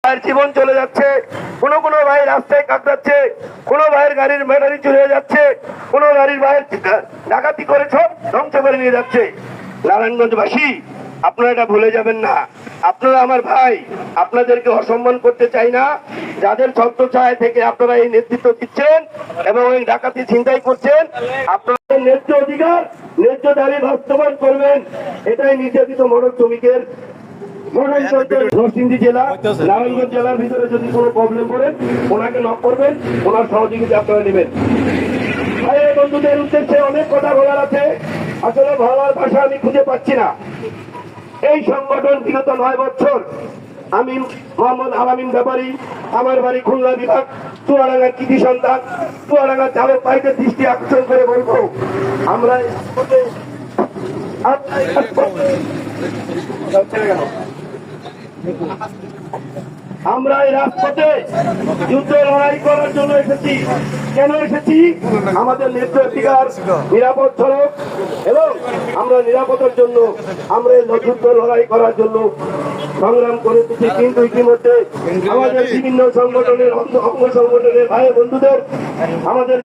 জীবন চলে যাচ্ছে, কোনো কোনো ভাই রাস্তায় কাটাচ্ছে, কোনো ভাইয়ের গাড়ির ব্যাটারি চলে যাচ্ছে, কোনো গাড়ির ভাইয়ের ডাকাতি করে সব ধ্বংস করে নিয়ে যাচ্ছে। নারায়ণগঞ্জবাসী, আপনারা এটা ভুলে যাবেন না, আপনারা আমার ভাই, আপনাদেরকে অসম্মান করতে চাই না। যাদের ছত্রছায়া থেকে আপনারা এই নেতৃত্ব দিচ্ছেন এবং এই ডাকাতি ছিনতাই করছেন, আপনাদের ন্যায্য অধিকার, ন্যায্য দাবি বাস্তবায়ন করবেন। এটাই নির্যাতিত মোটর শ্রমিকের নরসিংদী জেলা, নারায়ণগঞ্জ জেলার ভিতরে যদি কোনো প্রবলেম করেন, ওনাকে নক করবেন, ওনার সহযোগিতা আপনারা নেবেন। ভাই বন্ধুদের উদ্দেশ্যে অনেক কথা বলার আছে, আসলে বলার ভাষা আমি খুঁজে পাচ্ছি না। এই সংগঠন বিগত 9 বছর, আমি মোহাম্মদ আলামিন ব্যাপারী, আমার বাড়ি খুলনা বিভাগ, চুয়াডাঙ্গার কৃতি সন্তান, চুয়াডাঙ্গার চালক ভাইদের দৃষ্টি আকর্ষণ করে বলবো, আমরা আমরা এই রাজপথে যুদ্ধ লড়াই করার জন্য এসেছি। কেন এসেছি? আমাদের ন্যায্য অধিকার, নিরাপদ সড়ক এবং আমরা নিরাপদের জন্য আমরা এই যুদ্ধ লড়াই করার জন্য সংগ্রাম করেছি। কিন্তু ইতিমধ্যে আমাদের বিভিন্ন সংগঠনের অঙ্গ সংগঠনের ভাই বন্ধুদের আমাদের